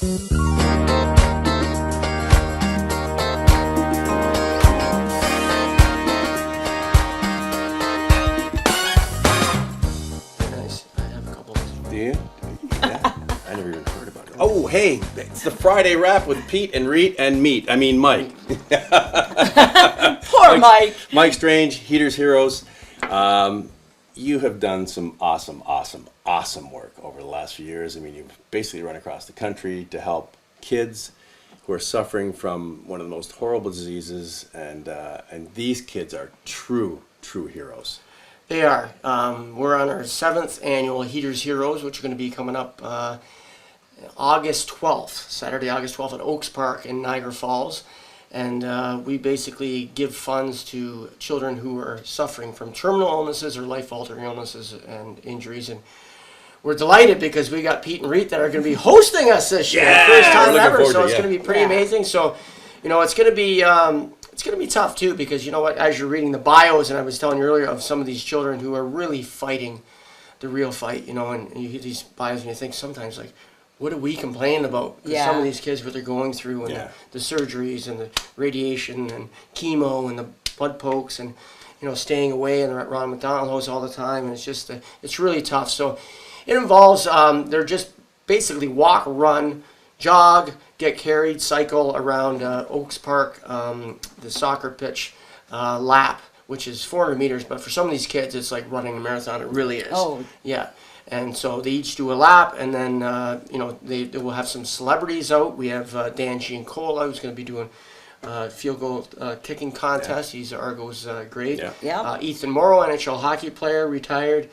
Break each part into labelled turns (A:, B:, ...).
A: Oh, hey, it's the Friday Rap with Pete and Reet and Mike.
B: Poor Mike.
A: Mike Strange, Heaters Heroes. You have done some awesome work over the last few years. I mean, you've basically run across the country to help kids who are suffering from one of the most horrible diseases, and these kids are true heroes.
C: They are. We're on our 7th annual Heaters Heroes, which are going to be coming up August 12th, Saturday, August 12th at Oaks Park in Niagara Falls. And we basically give funds to children who are suffering from terminal illnesses or life-altering illnesses and injuries. And we're delighted because we got Pete and Reet that are going to be hosting us this year.
A: Yeah,
C: first time ever, so
A: it's
C: going to be pretty amazing. So, it's going to be tough too, because you know what, as you're reading the bios, and I was telling you earlier of some of these children who are really fighting the real fight, and you hear these bios and you think sometimes, like, what are we complaining about? Because some of these kids, what they're going through, and the surgeries and the radiation and chemo and the blood pokes, and staying away and they're at Ronald McDonald House all the time, and it's just it's really tough. So it involves they're just basically walk, run, jog, get carried, cycle around Oaks Park, the soccer pitch lap, which is 400 meters, but for some of these kids, it's like running a marathon. It really is.
B: Oh.
C: Yeah. And so they each do a lap, and then, they will have some celebrities out. We have Dan Giancola, who's going to be doing field goal kicking contest. He's Argo's great. Ethan Morrow, NHL hockey player, retired.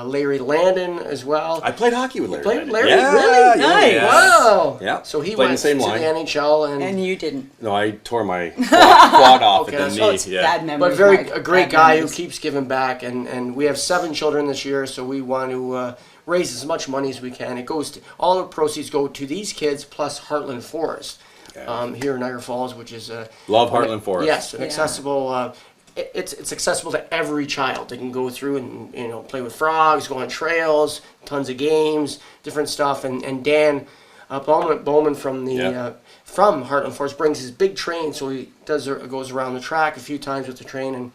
C: Larry Landon as well.
A: I played hockey with Larry.
C: Played
A: Landon.
C: Larry?
A: Yeah,
C: Really?
B: Nice.
A: Yeah.
C: Wow.
A: Yeah.
C: So he
A: played
C: went
A: the same
C: to
A: line.
C: the NHL.
B: And you didn't.
A: No, I tore my quad off
C: Okay,
A: at the
C: so
A: knee.
B: It's bad memories.
C: But
B: Mike.
C: a great
B: Bad
C: guy
B: memories.
C: who keeps giving back, and we have 7 children this year, so we want to raise as much money as we can. It goes to, all the proceeds go to these kids plus Heartland Forest here in Niagara Falls, which is
A: Love Heartland Forest.
C: Yes, an accessible. It's accessible to every child. They can go through and play with frogs, go on trails, tons of games, different stuff. And Dan Bowman from the from Heartland Forest brings his big train, so he goes around the track a few times with the train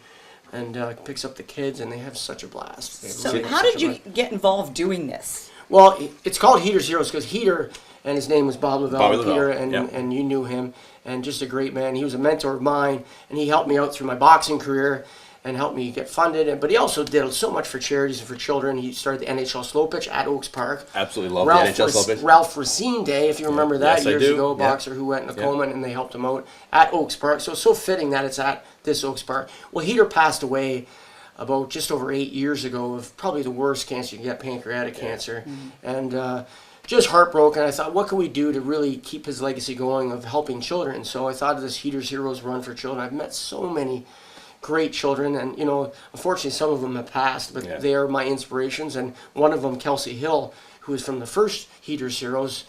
C: and picks up the kids, and they have such a blast.
B: So how did you get involved doing this?
C: Well, it's called Heaters Heroes because Heater, and his name was Bob Lavelle, Peter,
A: Lavelle,
C: and you knew him, and just a great man. He was a mentor of mine, and he helped me out through my boxing career and helped me get funded. But he also did so much for charities and for children. He started the NHL Slow Pitch at Oaks Park.
A: Absolutely love the NHL Slow Pitch.
C: Ralph Racine Day, if you remember that,
A: Yes,
C: years
A: I do.
C: ago, a boxer who went in a coma, and they helped him out at Oaks Park. So it's so fitting that it's at this Oaks Park. Well, Heater passed away about just over 8 years ago of probably the worst cancer you can get, pancreatic cancer. And just heartbroken. I thought, what can we do to really keep his legacy going of helping children? So I thought of this Heaters Heroes Run for Children. I've met so many great children, and unfortunately some of them have passed, but they are my inspirations. And one of them, Kelsey Hill, who is from the first Heaters Heroes,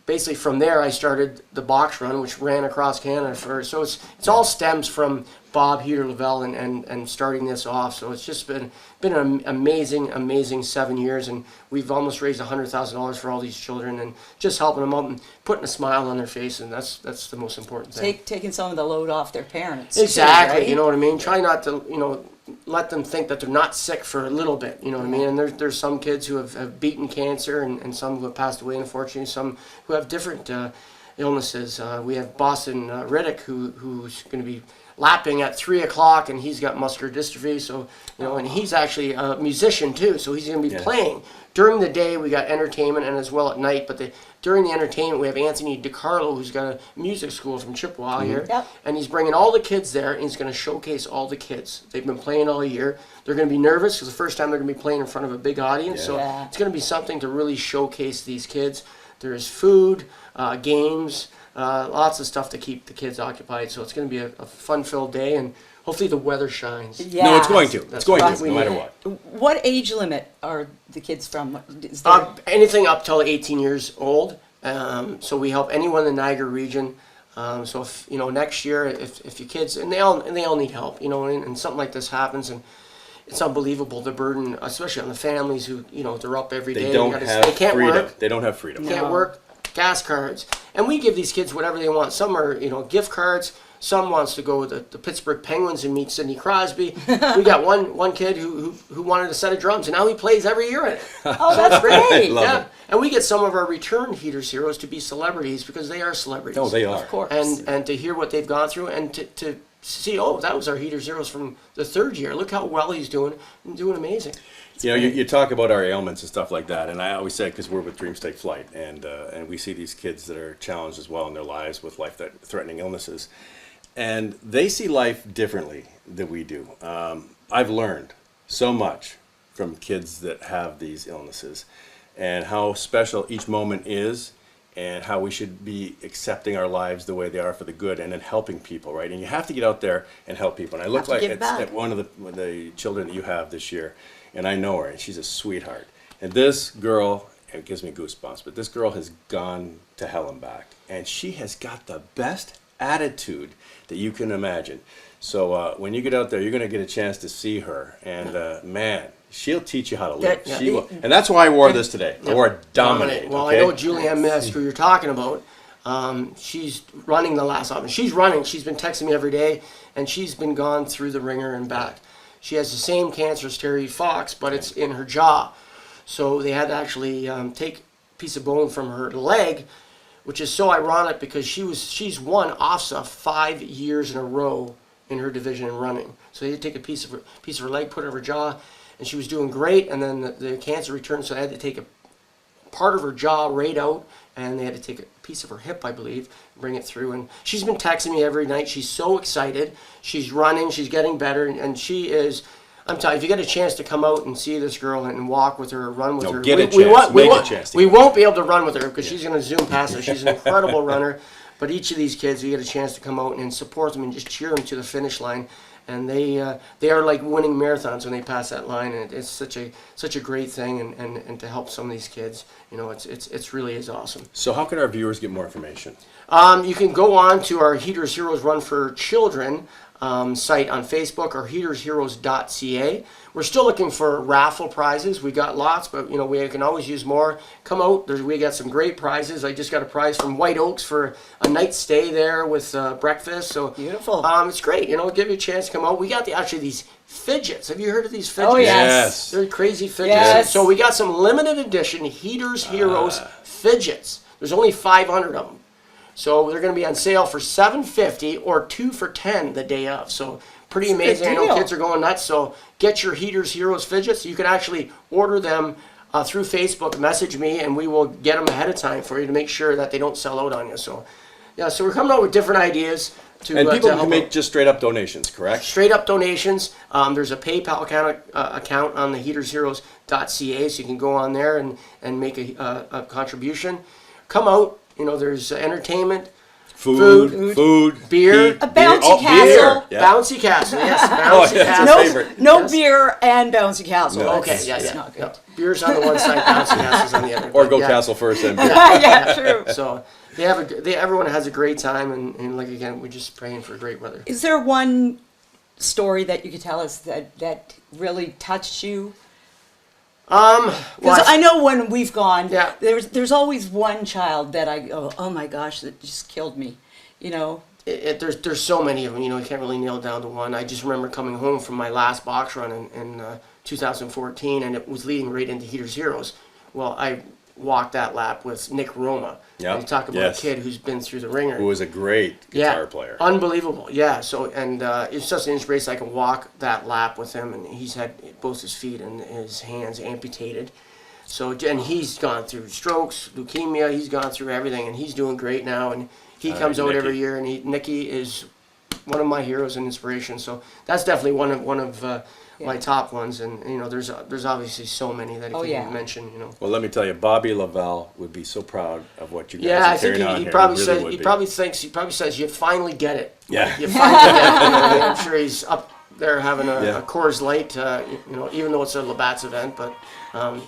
C: basically from there I started the box run, which ran across Canada first. So it's all stems from Bob Heater Lavelle and starting this off. So it's just been an amazing 7 years, and we've almost raised $100,000 for all these children, and just helping them out and putting a smile on their face, and that's the most important thing.
B: Taking some of the load off their parents.
C: Exactly,
B: too, right?
C: you know what I mean? Try not to, let them think that they're not sick for a little bit, you know what I mean? And there's some kids who have beaten cancer, and some who have passed away, unfortunately, some who have different illnesses. We have Boston Riddick, who's going to be lapping at 3 o'clock, and he's got muscular dystrophy, so and he's actually a musician too, so he's going to be playing during the day. We got entertainment, and as well at night, but during the entertainment we have Anthony DiCarlo, who's got a music school from Chippewa here, and he's bringing all the kids there, and he's going to showcase all the kids. They've been playing all year. They're going to be nervous because the first time they're going to be playing in front of a big audience, so it's going to be something to really showcase these kids. There's food, games, lots of stuff to keep the kids occupied, so it's going to be a fun-filled day, and hopefully the weather shines.
B: Yeah.
A: No, it's going to. It's going to, no matter what.
B: What age limit are the kids from? Is there...
C: Anything up till 18 years old. So we help anyone in the Niagara region. So if next year, if your kids and they all need help, and something like this happens, and it's unbelievable the burden, especially on the families who they're up every day.
A: They don't have freedom.
C: Work.
A: They don't have freedom.
C: Can't work. gas cards, and we give these kids whatever they want. Some are, gift cards. Some wants to go with the Pittsburgh Penguins and meet Sidney Crosby. We got one kid who wanted a set of drums, and now he plays every year in it.
B: Oh, that's great.
A: Love it.
C: And we get some of our return Heaters heroes to be celebrities because they are celebrities.
A: Oh, they are.
B: Of course.
C: And to hear what they've gone through and to see, that was our Heaters heroes from the third year. Look how well he's doing amazing.
A: You talk about our ailments and stuff like that, and I always say, because we're with Dreams Take Flight, and we see these kids that are challenged as well in their lives with life-threatening illnesses, and they see life differently than we do. I've learned so much from kids that have these illnesses, and how special each moment is, and how we should be accepting our lives the way they are for the good, and then helping people, right? And you have to get out there and help people. And I look like at one of the children that you have this year, and I know her, and she's a sweetheart. And this girl, it gives me goosebumps, but this girl has gone to hell and back, and she has got the best attitude that you can imagine. So when you get out there, you're going to get a chance to see her, and man, she'll teach you how to live. She will. And that's why I wore this today. I wore Dominate.
C: Well,
A: okay?
C: I know Julianne Misk, who you're talking about. She's running the last option. She's running. She's been texting me every day, and she's been gone through the ringer and back. She has the same cancer as Terry Fox, but it's in her jaw. So they had to actually take a piece of bone from her leg, which is so ironic because she's won OFSA 5 years in a row in her division in running. So they had to take a piece of her leg, put it in her jaw, and she was doing great. And then the cancer returned, so they had to take a part of her jaw right out, and they had to take a piece of her hip, I believe, bring it through. And she's been texting me every night. She's so excited. She's running. She's getting better, and she is. I'm telling you, if you get a chance to come out and see this girl and walk with her, or run with her, we won't be able to run with her because she's going to zoom past us. She's an incredible runner. But each of these kids, you get a chance to come out and support them and just cheer them to the finish line. And they are like winning marathons when they pass that line, and it's such a great thing, and to help some of these kids, it's really is awesome.
A: So how can our viewers get more information?
C: You can go on to our Heaters Heroes Run for Children site on Facebook, or heatersheroes.ca. We're still looking for raffle prizes. We got lots, but we can always use more. Come out. We got some great prizes. I just got a prize from White Oaks for a night stay there with breakfast. So
B: beautiful.
C: It's great. Give you a chance to come out. We got these fidgets. Have you heard of these fidgets?
B: Oh yes.
C: They're crazy fidgets.
B: Yes.
C: So we got some limited edition Heaters Heroes fidgets. There's only 500 of them. So they're going to be on sale for $7.50 or 2 for $10 the day of. So pretty amazing. I know kids are going nuts. So get your Heaters Heroes fidgets. You can actually order them through Facebook. Message me, and we will get them ahead of time for you to make sure that they don't sell out on you. So yeah, so we're coming out with different ideas.
A: And people can make just straight up donations, correct?
C: Straight up donations. There's a PayPal account on the heatersheroes.ca, so you can go on there and make a contribution. Come out. There's entertainment, food, beer,
B: a bouncy castle.
C: Yeah. Bouncy castle, yes, bouncy castle.
B: No beer and bouncy castle.
C: No. Okay, yeah. Not good. Beer's on the one side, bouncy castle's on the other.
A: Or go castle first, then beer.
B: Yeah, true.
C: So everyone has a great time, and like again, we're just praying for great weather.
B: Is there one story that you could tell us that really touched you? Because I know when we've gone, there's always one child that I go, oh my gosh, that just killed me,
C: There's so many of them, you can't really nail it down to one. I just remember coming home from my last box run in 2014, and it was leading right into Heaters Heroes. Well, I walked that lap with Nick Roma.
A: Yeah.
C: You talk about a kid who's been through the ringer.
A: Who was a great guitar player.
C: Unbelievable. Yeah. So, and it's just an inspiration. I can walk that lap with him, and he's had both his feet and his hands amputated. So, and he's gone through strokes, leukemia. He's gone through everything, and he's doing great now. And he comes out every year, and Nicky is one of my heroes and inspiration. So that's definitely one of my top ones, and there's obviously so many that I can mention.
A: Well, let me tell you, Bobby Lavelle would be so proud of what you guys
C: I
A: are
C: think
A: carrying on
C: he
A: here.
C: probably says you finally get it.
A: Yeah,
C: you finally get it. I'm sure he's up there having a Coors Light, even though it's a Labatt's event, but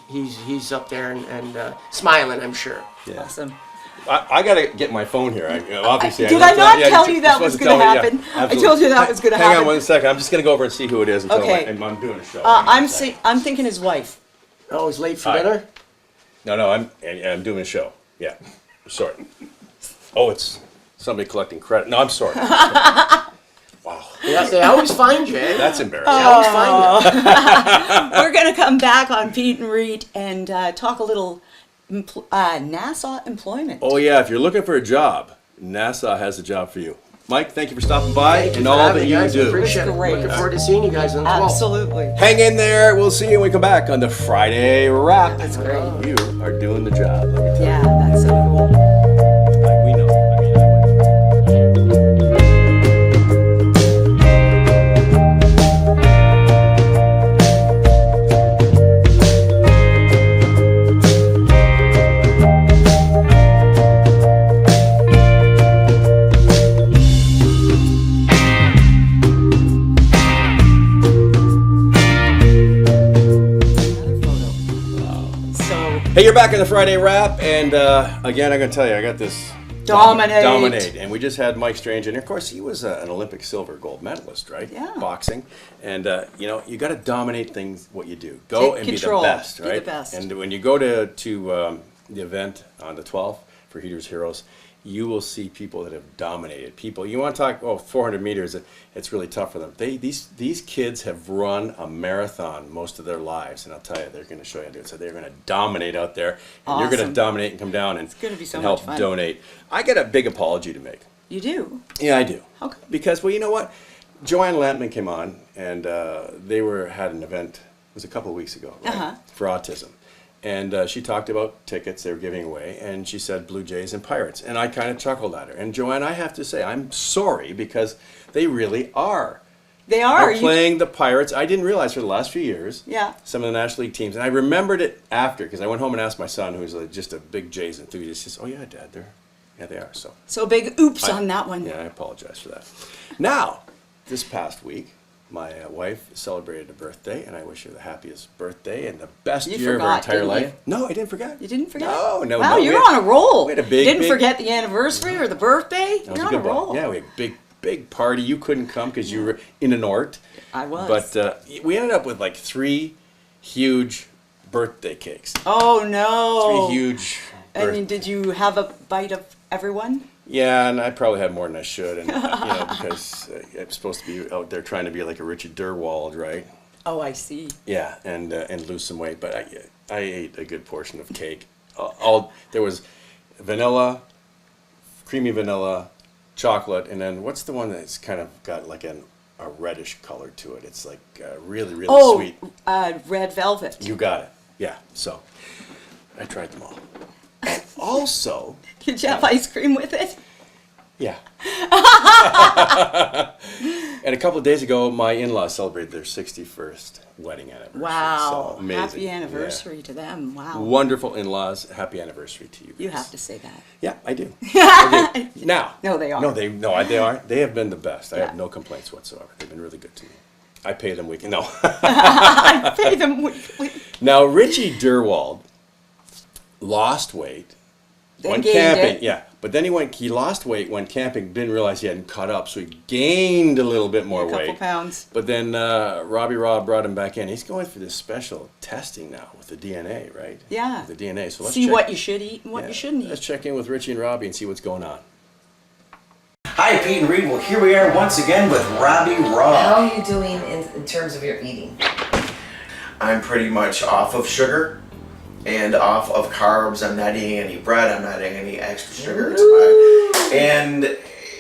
C: he's up there and smiling, I'm sure.
A: Yeah.
B: Awesome.
A: I got to get my phone here. Obviously,
B: did I not tell you that was going to happen? I told you that was going to happen.
A: Hang on one second. I'm just going to go over and see who it is until I'm doing a show.
B: I'm thinking his wife.
C: Oh, he's late for dinner?
A: No, I'm doing a show. Yeah. Sorry. Oh, it's somebody collecting credit. No, I'm sorry. Wow.
C: Yeah, they always find you. Eh?
A: That's embarrassing.
C: They always find you.
B: We're going to come back on Peet and Reet and talk a little NASA employment.
A: Oh, yeah. If you're looking for a job, NASA has a job for you. Mike, thank you for stopping by and all that you do.
C: Appreciate it.
B: Great.
C: Looking forward to seeing you guys on the 12th.
B: Absolutely.
A: Hang in there. We'll see you when we come back on the Friday Rap.
B: That's great.
A: You are doing the job. Let me tell you.
B: Yeah, that's so cool.
A: Like, we know. Hey, you're back in the Friday Rap, and again, I'm going to tell you, I got this Dominate. And we just had Mike Strange, and of course, he was an Olympic silver gold medalist, right?
B: Yeah.
A: Boxing. And, you got to dominate things, what you do. Go and
B: control.
A: be the best, right?
B: Be the best.
A: And when you go to the event on the 12th for Heaters Heroes, you will see people that have dominated. People, you want to talk, 400 meters, it's really tough for them. These kids have run a marathon most of their lives, and I'll tell you, they're going to show you how to do it. So they're going to dominate out there, and
B: Awesome.
A: You're going to dominate and come down and,
B: It's gonna be so
A: and help
B: much fun.
A: donate. I got a big apology to make.
B: You do?
A: Yeah, I do.
B: Okay.
A: Because, well, you know what? Joanne Lampman came on, and they had an event, it was a couple of weeks ago, right, for autism. And she talked about tickets they were giving away, and she said Blue Jays and Pirates. And I kind of chuckled at her. And Joanne, I have to say, I'm sorry, because they really are.
B: They are.
A: They're playing the Pirates. I didn't realize for the last few years,
B: Yeah.
A: some of the National League teams. And I remembered it after, because I went home and asked my son, who's just a big Jays enthusiast, he says, oh yeah, Dad, they are.
B: So big oops on that one.
A: Yeah, I apologize for that. Now, this past week, my wife celebrated a birthday, and I wish her the happiest birthday and the best year of her entire
B: didn't
A: life.
B: you?
A: No, I didn't forget.
B: You didn't forget?
A: No.
B: Wow, you're on a roll.
A: We had a big,
B: didn't forget the anniversary or the birthday.
A: That was
B: You're
A: a
B: on a
A: good one.
B: roll.
A: Yeah, we had a big party. You couldn't come because you were in a Nort.
B: I was.
A: But we ended up with like 3 huge birthday cakes.
B: Oh no.
A: 3 huge.
B: And did you have a bite of everyone?
A: Yeah, and I probably had more than I should, and because I'm supposed to be out there trying to be like a Richie Derwald, right?
B: Oh, I see.
A: Yeah, and lose some weight, but I ate a good portion of cake. There was vanilla, creamy vanilla, chocolate, and then what's the one that's kind of got like a reddish color to it? It's like really sweet.
B: Red velvet.
A: You got it. Yeah. So I tried them all. And also,
B: Did you have ice cream with it?
A: yeah. And a couple of days ago, my in-laws celebrated their 61st wedding anniversary.
B: Wow.
A: So amazing.
B: Happy anniversary to them. Wow.
A: Wonderful in-laws. Happy anniversary to you guys.
B: You have to say that.
A: Yeah, I do. I do. Now.
B: No, they are.
A: They are. They have been the best. I
B: Yeah.
A: have no complaints whatsoever. They've been really good to me. I pay them weekly. No.
B: I pay them weekly.
A: Now, Richie Derwald lost weight.
B: Then
A: Went
B: gained
A: camping.
B: it.
A: Yeah. But then he lost weight, went camping, didn't realize he hadn't caught up, so he gained a little bit more
B: A couple
A: weight.
B: pounds.
A: But then Robbie Raugh brought him back in. He's going for this special testing now with the DNA, right?
B: Yeah.
A: With the DNA. So let's
B: See
A: check.
B: what you should eat and what
A: Yeah,
B: you shouldn't
A: Let's
B: eat.
A: check in with Richie and Robbie and see what's going on.
D: Hi, Pete and Reet. Well, here we are once again with Robbie Raugh.
E: How are you doing in terms of your eating?
D: I'm pretty much off of sugar and off of carbs. I'm not eating any bread. I'm not eating any extra sugar. And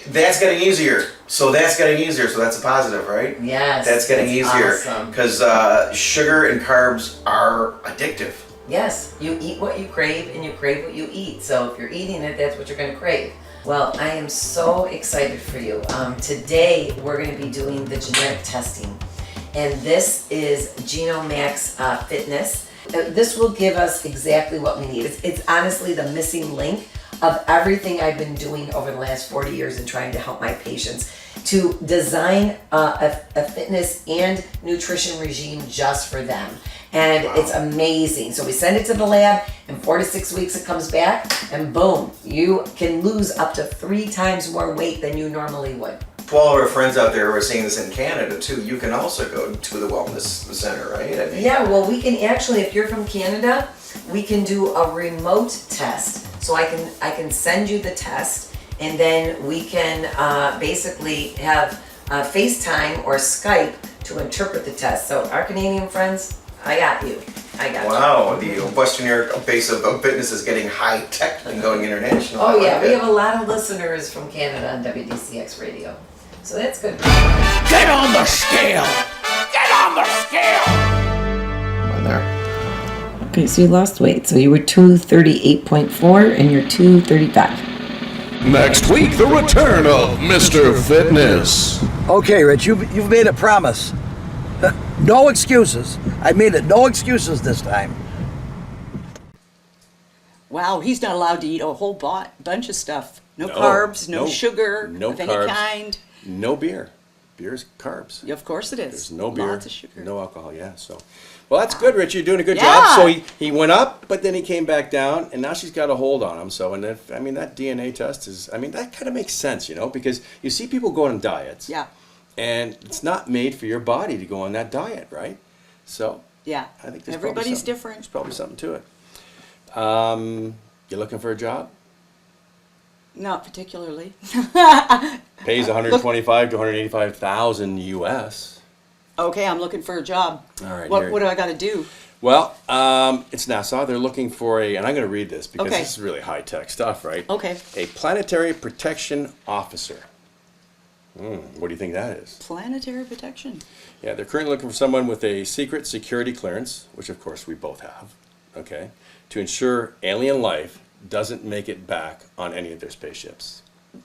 D: that's getting easier. So that's a positive, right?
E: Yes.
D: That's getting easier.
E: Awesome.
D: Because sugar and carbs are addictive.
E: Yes, you eat what you crave and you crave what you eat. So if you're eating it, that's what you're going to crave. Well, I am so excited for you. Today, we're going to be doing the genetic testing. And this is Genomax Fitness. This will give us exactly what we need. It's honestly the missing link of everything I've been doing over the last 40 years in trying to help my patients to design a fitness and nutrition regime just for them. And it's amazing. So we send it to the lab, in 4 to 6 weeks it comes back, and boom, you can lose up to 3 times more weight than you normally would.
D: To all of our friends out there who are seeing this in Canada too, you can also go to the wellness center, right? I mean,
E: Yeah, well, we can actually, if you're from Canada, we can do a remote test. so I can send you the test, and then we can basically have FaceTime or Skype to interpret the test. So our Canadian friends, I got you. I got you.
D: Wow, the Western Europe base of fitness is getting high tech and going international.
E: Oh yeah, we
D: it.
E: have a lot of listeners from Canada on WDCX radio. So that's good.
F: Get on the scale! Get on the scale!
D: Come on there.
E: Okay, so you lost weight. So you were 238.4 and you're 235.
F: Next week, the return of Mr. Fitness.
G: Okay, Rich, you've made a promise. No excuses. I mean it. No excuses this time.
B: Wow, he's not allowed to eat a whole bunch of stuff. No carbs, no sugar
A: no
B: of
A: carbs,
B: any kind.
A: No beer. Beer's carbs.
B: Yeah, of course it is.
A: There's no beer,
B: Lots of sugar.
A: no alcohol. Yeah, so well, that's good, Rich. You're doing a good
B: Yeah.
A: job. So he went up, but then he came back down, and now she's got a hold on him. So, and if, I mean, that DNA test is, I mean, that kind of makes sense, you know, because you see people go on diets.
B: Yeah,
A: And it's not made for your body to go on that diet, right? So
B: yeah.
A: I think there's
B: Everybody's
A: probably
B: different.
A: There's probably something to it. You looking for a job?
B: Not particularly.
A: Pays 125 to 185,000 US.
B: Okay, I'm looking for a job.
A: All right,
B: What
A: here-
B: do I got to do?
A: Well, it's NASA. They're looking for and I'm going to read this because
B: Okay.
A: this is really high-tech stuff, right?
B: Okay.
A: A planetary protection officer. What do you think that is?
B: Planetary protection.
A: Yeah, they're currently looking for someone with a secret security clearance, which of course we both have, okay, to ensure alien life doesn't make it back on any of their spaceships.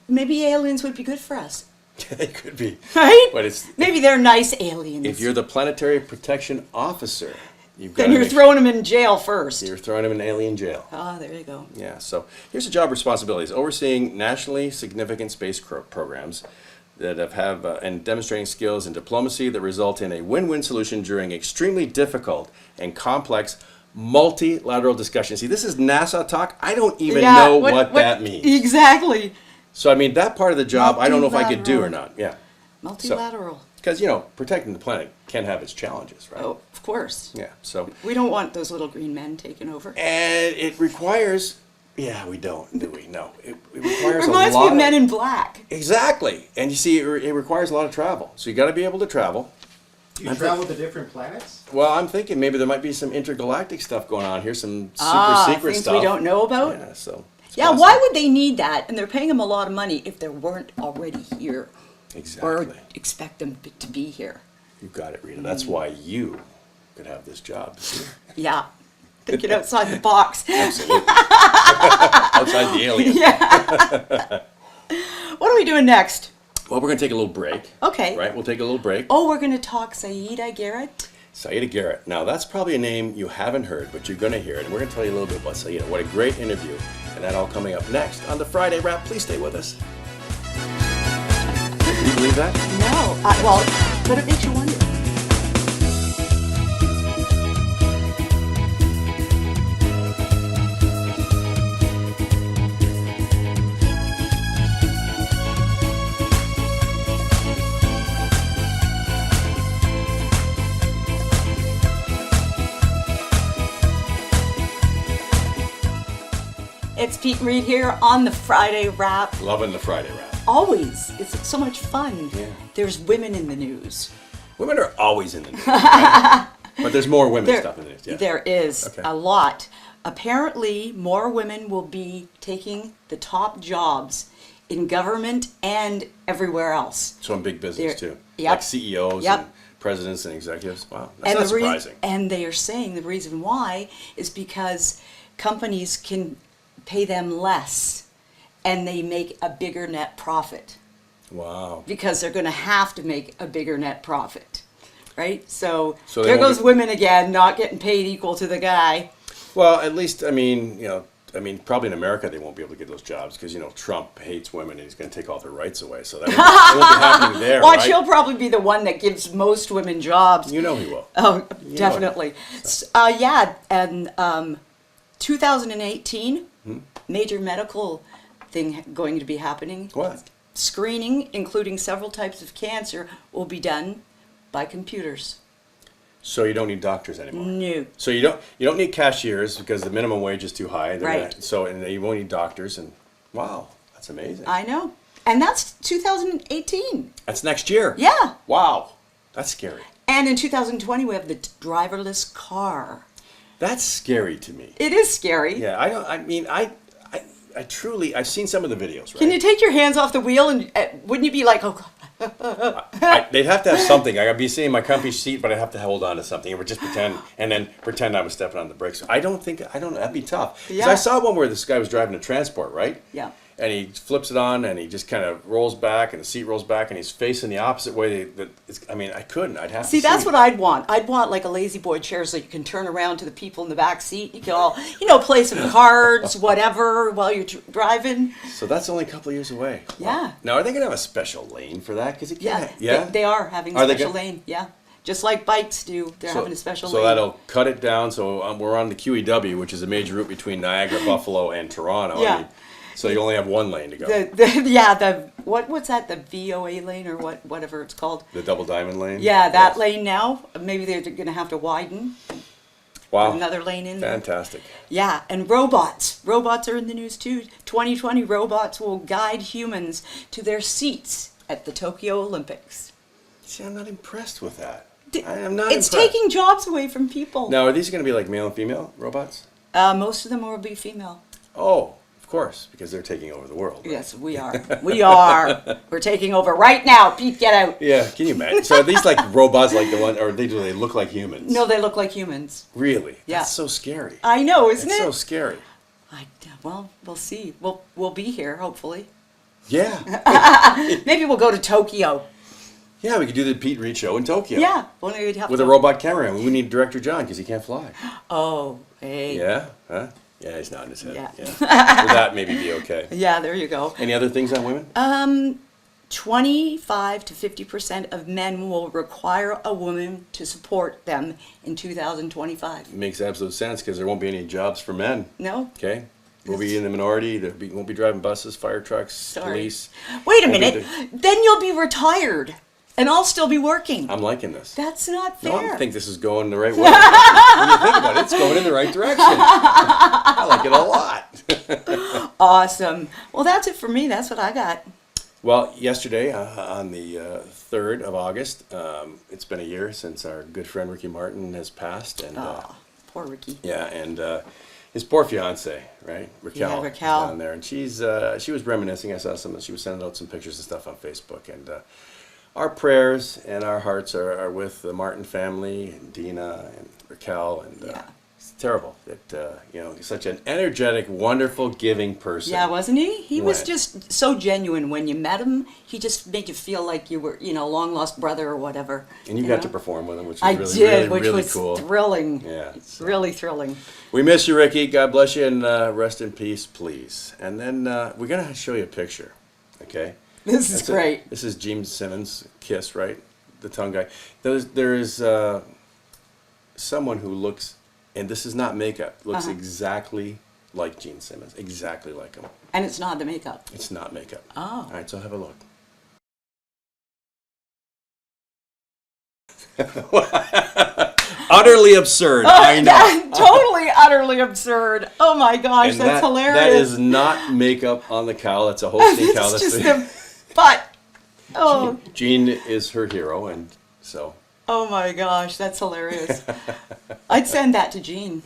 B: Maybe aliens would be good for us,
A: They could be.
B: right?
A: But it's
B: Maybe they're nice aliens.
A: if you're the planetary protection officer, you've got
B: then you're throwing them in jail first.
A: you're throwing them in alien jail.
B: Ah, there you go.
A: Yeah, so here's the job responsibilities: overseeing nationally significant space programs that have and demonstrating skills in diplomacy that result in a win-win solution during extremely difficult and complex multilateral discussions. See, this is NASA talk. I don't even know what that means.
B: Exactly.
A: So, I mean, that part of the job, I don't know if I could do or
B: Multilateral.
A: not. Yeah.
B: Multilateral.
A: Because, you know, protecting the planet can have its challenges, right?
B: Oh, of course.
A: Yeah, so.
B: We don't want those little green men taking over.
A: And it requires, yeah, we don't, do we? No. It requires
B: Reminds
A: a lot
B: me of Men in Black.
A: Exactly. And you see, it requires a lot of travel. So you got to be able to travel.
H: You travel to different planets?
A: Well, I'm thinking maybe there might be some intergalactic stuff going on here, some super secret
B: things
A: stuff.
B: we don't know about.
A: Yeah, so. it's
B: Yeah,
A: possible.
B: why would they need that? And they're paying them a lot of money if they weren't already here
A: Exactly.
B: or expect them to be here.
A: You got it, Rita. That's why you could have this job.
B: Yeah. Thinking outside the box.
A: Absolutely. Outside the alien.
B: What are we doing next?
A: Well, we're going to take a little break.
B: Okay.
A: Right? We'll take a little break.
B: Oh, we're going to talk Saida Garrett.
A: Saida Garrett. Now, that's probably a name you haven't heard, but you're going to hear it. And we're going to tell you a little bit about Saida. What a great interview. And that all coming up next on the Friday Rap. Please stay with us. Can you believe that?
B: No. But it makes you wonder. It's Pete Reed here on the Friday Rap.
A: Loving the Friday Rap.
B: Always. It's so much fun.
A: Yeah.
B: There's women in the news.
A: Women are always in the news. Right? But there's more women stuff in the news. Yeah.
B: There is
A: Okay.
B: a lot. Apparently, more women will be taking the top jobs in government and everywhere else.
A: So in big business
B: They're-
A: too.
B: Yep.
A: Like CEOs
B: Yep.
A: and presidents and executives. Wow. That's not
B: the
A: surprising.
B: and they are saying the reason why is because companies can pay them less and they make a bigger net profit
A: Wow.
B: because they're going to have to make a bigger net profit. Right? So
A: So they
B: there
A: won't
B: goes
A: get-
B: women again, not getting paid equal to the guy.
A: Well, at least, I mean, probably in America they won't be able to get those jobs because, Trump hates women and he's going to take all their rights away. So that won't be happening there,
B: Watch,
A: right?
B: he'll probably be the one that gives most women jobs.
A: You know he will.
B: Oh,
A: know
B: definitely. Yeah, and 2018, major medical thing going to be happening.
A: What?
B: Screening, including several types of cancer, will be done by computers.
A: So you don't need doctors anymore.
B: No.
A: So you don't need cashiers because the minimum wage is too high.
B: Right.
A: And you won't need doctors. And wow, that's amazing.
B: I know. And that's 2018.
A: That's next year.
B: Yeah.
A: Wow, that's scary.
B: And in 2020, we have the driverless car.
A: That's scary to me.
B: It is scary.
A: Yeah, I truly, I've seen some of the videos, right?
B: Can you take your hands off the wheel and wouldn't you be like, oh, God.
A: They'd have to have something. I'd be sitting in my comfy seat, but I'd have to hold on to something. It would just pretend I was stepping on the brakes. That'd be tough. 'Cause
B: Yeah.
A: I saw one where this guy was driving a transport, right?
B: Yeah.
A: And he flips it on, and he just kind of rolls back, and the seat rolls back, and he's facing the opposite way. I couldn't. I'd have to
B: See, that's what I'd want. I'd want like a lazy boy chair so you can turn around to the people in the back seat. You can all, play some cards, whatever, while you're driving.
A: So that's only a couple of years away.
B: Yeah.
A: Wow. Now, are they going to have a special lane for that? Because
B: Yeah. They are having a
A: Are they
B: special
A: go-
B: lane. Yeah. Just like bikes do. They're having a special
A: So
B: lane.
A: that'll cut it down. So we're on the QEW, which is a major route between Niagara, Buffalo, and Toronto.
B: Yeah.
A: So you only have one lane to go.
B: What's that? The VOA lane or whatever it's called.
A: The double diamond lane?
B: Yeah, that
A: Yes.
B: lane now. Maybe they're going to have to widen.
A: Wow.
B: Another lane in there.
A: Fantastic.
B: Yeah, and robots. Robots are in the news too. 2020 robots will guide humans to their seats at the Tokyo Olympics.
A: See, I'm not impressed with that.
B: D-
A: I am not
B: It's
A: impressed.
B: taking jobs away from people.
A: Now, are these going to be like male and female robots?
B: Most of them will be female.
A: Oh, of course, because they're taking over the world. Right?
B: Yes, we are. We are. We're taking over right now. Pete, get out.
A: Yeah, can you imagine? So are these like robots like the one, or do they look like humans?
B: No, they look like humans.
A: Really?
B: Yeah.
A: That's so scary.
B: I know, isn't
A: It's
B: it?
A: so scary.
B: Well, we'll see. We'll be here, hopefully.
A: Yeah.
B: Maybe we'll go to Tokyo.
A: Yeah, we could do the Peet Reet show in Tokyo.
B: Yeah. Only we'd have
A: With
B: to...
A: a robot camera. We need Director John because he can't fly.
B: Oh, hey.
A: Yeah? Huh? Yeah, he's nodding his head.
B: Yeah.
A: Would that maybe be okay?
B: Yeah, there you go.
A: Any other things on women?
B: 25 to 50% of men will require a woman to support them in 2025.
A: Makes absolute sense because there won't be any jobs for men.
B: No?
A: Okay? We'll be in the minority. Won't be driving buses, fire trucks,
B: Sorry.
A: police.
B: Wait a
A: Won't be
B: minute. Then you'll be retired, and I'll still be working.
A: I'm liking this.
B: That's not fair.
A: No, I think this is going the right way. When you think about it, it's going in the right direction. I like it a lot.
B: Awesome. Well, that's it for me. That's what I got.
A: Well, yesterday, on the 3rd of August, it's been a year since our good friend Ricky Martin has passed. And
B: Poor Ricky.
A: yeah, and his poor fiance, right? Raquel.
B: Yeah, Raquel.
A: Down there. And she was reminiscing. I saw she was sending out some pictures and stuff on Facebook. And our prayers and our hearts are with the Martin family and Dina and Raquel. And
B: Yeah.
A: it's terrible that, he's such an energetic, wonderful, giving person.
B: Yeah, wasn't he? He was
A: Went.
B: just so genuine when you met him. He just made you feel like you were, a long-lost brother or whatever.
A: And you got to perform with him, which was
B: I
A: really,
B: did,
A: really,
B: which
A: really
B: was
A: cool.
B: thrilling.
A: Yeah.
B: It's really thrilling.
A: We miss you, Ricky. God bless you, and rest in peace, please. And then we're going to show you a picture, okay?
B: This is great.
A: This is Gene Simmons' Kiss, right? The tongue guy. There is someone who looks, and this is not makeup, looks exactly like Gene Simmons. Exactly like him.
B: And it's not the makeup.
A: It's not makeup.
B: Oh.
A: All right, so have a look. Utterly absurd. I know.
B: Totally, utterly absurd. Oh my gosh,
A: And
B: that's hilarious.
A: That is not makeup on the cowl. That's a hosting cowl.
B: It's
A: That's
B: just the butt. Oh.
A: Gene is her hero, and so.
B: Oh my gosh, that's hilarious. I'd send that to Gene.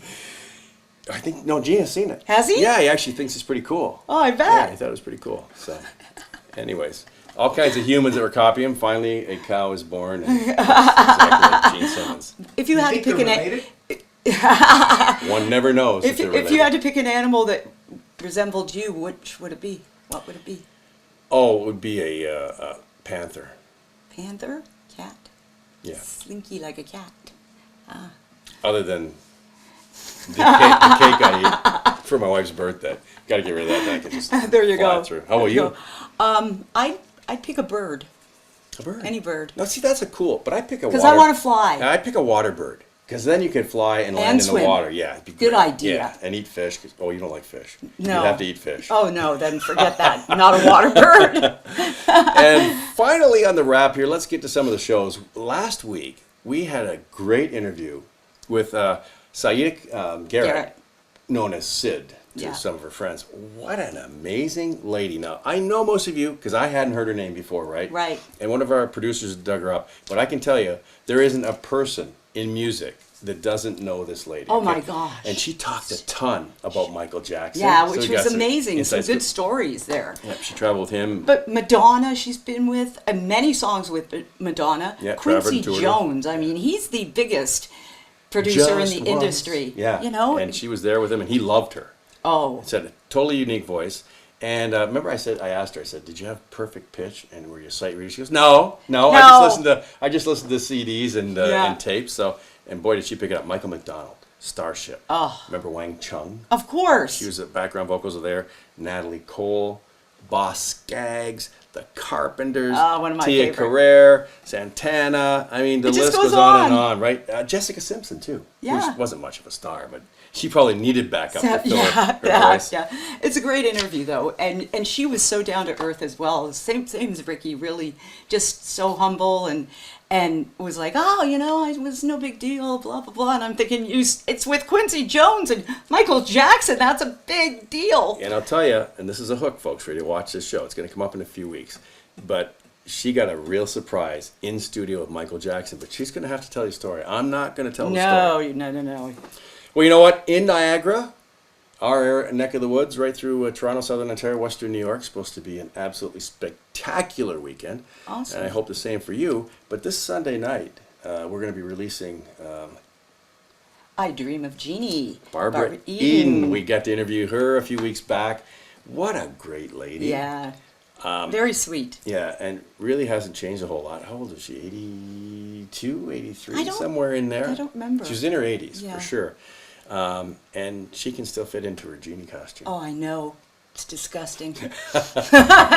A: I think Gene has seen it.
B: Has he?
A: Yeah, he actually thinks it's pretty cool.
B: Oh, I
A: Yeah,
B: bet.
A: he thought it was pretty cool. So, anyways, all kinds of humans that were copying him. Finally, a cow is born, and it's exactly like Gene Simmons.
B: If you had to pick
H: related?
A: One never knows
B: if
A: they're
B: you
A: related.
B: had to pick an animal that resembled you, which would it be? What would it be?
A: Oh, it would be a panther.
B: Panther? Cat?
A: Yeah.
B: Slinky like a cat.
A: Other than the cake I ate for my wife's birthday. Got to get rid of that. That could just
B: There you
A: fly
B: go.
A: through. How about you?
B: I'd pick a bird.
A: A bird.
B: Any bird.
A: No, see, that's a cool. But I pick a water.
B: Because I want to fly.
A: I pick a water bird. Because then you can fly and land in
B: swim.
A: the water. Yeah, it'd be
B: Good
A: great.
B: idea.
A: Yeah, and eat fish. Oh, you don't like fish.
B: No.
A: You have to eat fish.
B: Oh no, then forget that. Not a water bird.
A: And finally on the wrap here, let's get to some of the shows. Last week, we had a great interview with Saida Garrett, known as Sid to some of her friends. What an amazing lady. Now, I know most of you, because I hadn't heard her name before, right?
B: Right.
A: And one of our producers dug her up. But I can tell you, there isn't a person in music that doesn't know this lady.
B: Oh my gosh.
A: And she talked a ton about Michael Jackson.
B: Yeah,
A: So
B: which
A: we got
B: was amazing. Some good
A: scoop.
B: stories there.
A: Yep, she traveled with him.
B: But Madonna, she's been with many songs with Madonna.
A: Yeah,
B: Quincy
A: traveled, toured.
B: Jones, I mean, he's the biggest producer in the
A: Just
B: industry.
A: Yeah.
B: You know?
A: And she was there with him, and he loved her.
B: Oh.
A: It's a totally unique voice. And remember, I asked her, I said, "Did you have perfect pitch? And were you a sight reader?" She goes, "No. I just listened to CDs and tapes." So, and boy, did she pick it up. Michael McDonald, Starship.
B: Oh.
A: Remember Wang Chung?
B: Of course.
A: She was the background vocals there. Natalie Cole, Boss Skaggs, The Carpenters,
B: one of my
A: Tia
B: favorite.
A: Carrere, Santana. I mean, the
B: It just
A: list goes
B: goes
A: on and
B: on.
A: on, right? Jessica Simpson too.
B: Yeah.
A: Who wasn't much of a star, but she probably needed backup to fill her voice.
B: Yeah. It's a great interview though, and she was so down to earth as well. Same as Ricky, really just so humble and was like, oh, you know, it was no big deal, blah blah blah. And I'm thinking, it's with Quincy Jones and Michael Jackson. That's a big deal.
A: And I'll tell you, and this is a hook, folks, for you to watch this show. It's going to come up in a few weeks, but she got a real surprise in studio with Michael Jackson. But she's going to have to tell you a story. I'm not going to tell the story.
B: No.
A: Well, you know what? In Niagara, our neck of the woods, right through Toronto, Southern Ontario, Western New York, supposed to be an absolutely spectacular weekend.
B: Awesome.
A: And I hope the same for you. But this Sunday night, we're going to be releasing
B: I Dream of Jeannie.
A: Barbara Eden. We got to interview her a few weeks back. What a great lady.
B: Yeah. Very sweet.
A: Yeah, and really hasn't changed a whole lot. How old is she? 82, 83, somewhere in there?
B: I don't remember.
A: She's in her 80s,
B: Yeah.
A: for sure. And she can still fit into her genie costume.
B: Oh, I know. It's disgusting.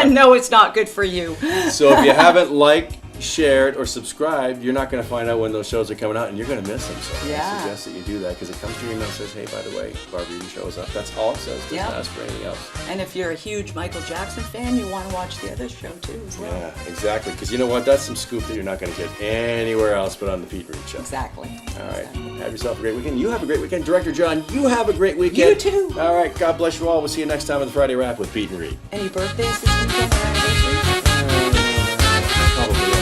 B: No, it's not good for you.
A: So if you haven't liked, shared, or subscribed, you're not going to find out when those shows are coming out, and you're going to miss them. So
B: Yeah.
A: I suggest that you do that, because it comes to your email and says, hey, by the way, Barbara Eden shows up. That's all it says. Doesn't
B: Yeah.
A: ask for anything else.
B: And if you're a huge Michael Jackson fan, you want to watch the other show too as well.
A: Yeah, exactly. Because you know what? That's some scoop that you're not going to get anywhere else but on the Peet Reet Show.
B: Exactly.
A: All right. Have yourself a great weekend. You have a great weekend. Director John, you have a great weekend.
B: You too.
A: All right. God bless you all. We'll see you next time on the Friday Rap with Peet and Reet.
B: Any birthdays this weekend or anniversaries?
A: Probably.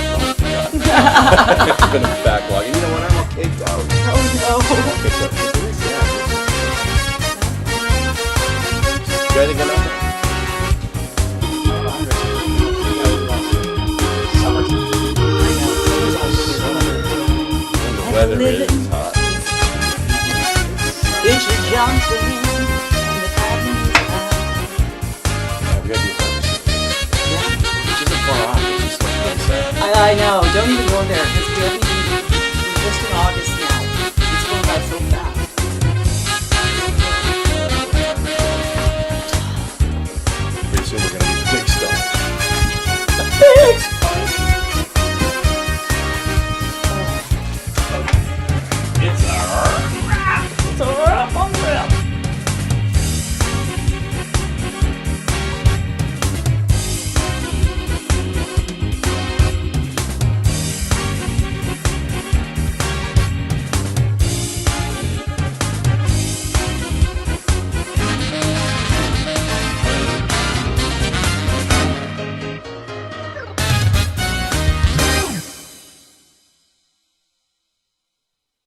A: It's been a backlog. And you know what? I'm all caked out.
B: Oh
A: I'm caked out. You got anything coming up? The weather is hot.
B: It's a Johnson.
A: We got to be which isn't far off. It's just like
B: I know. Don't even go there because we have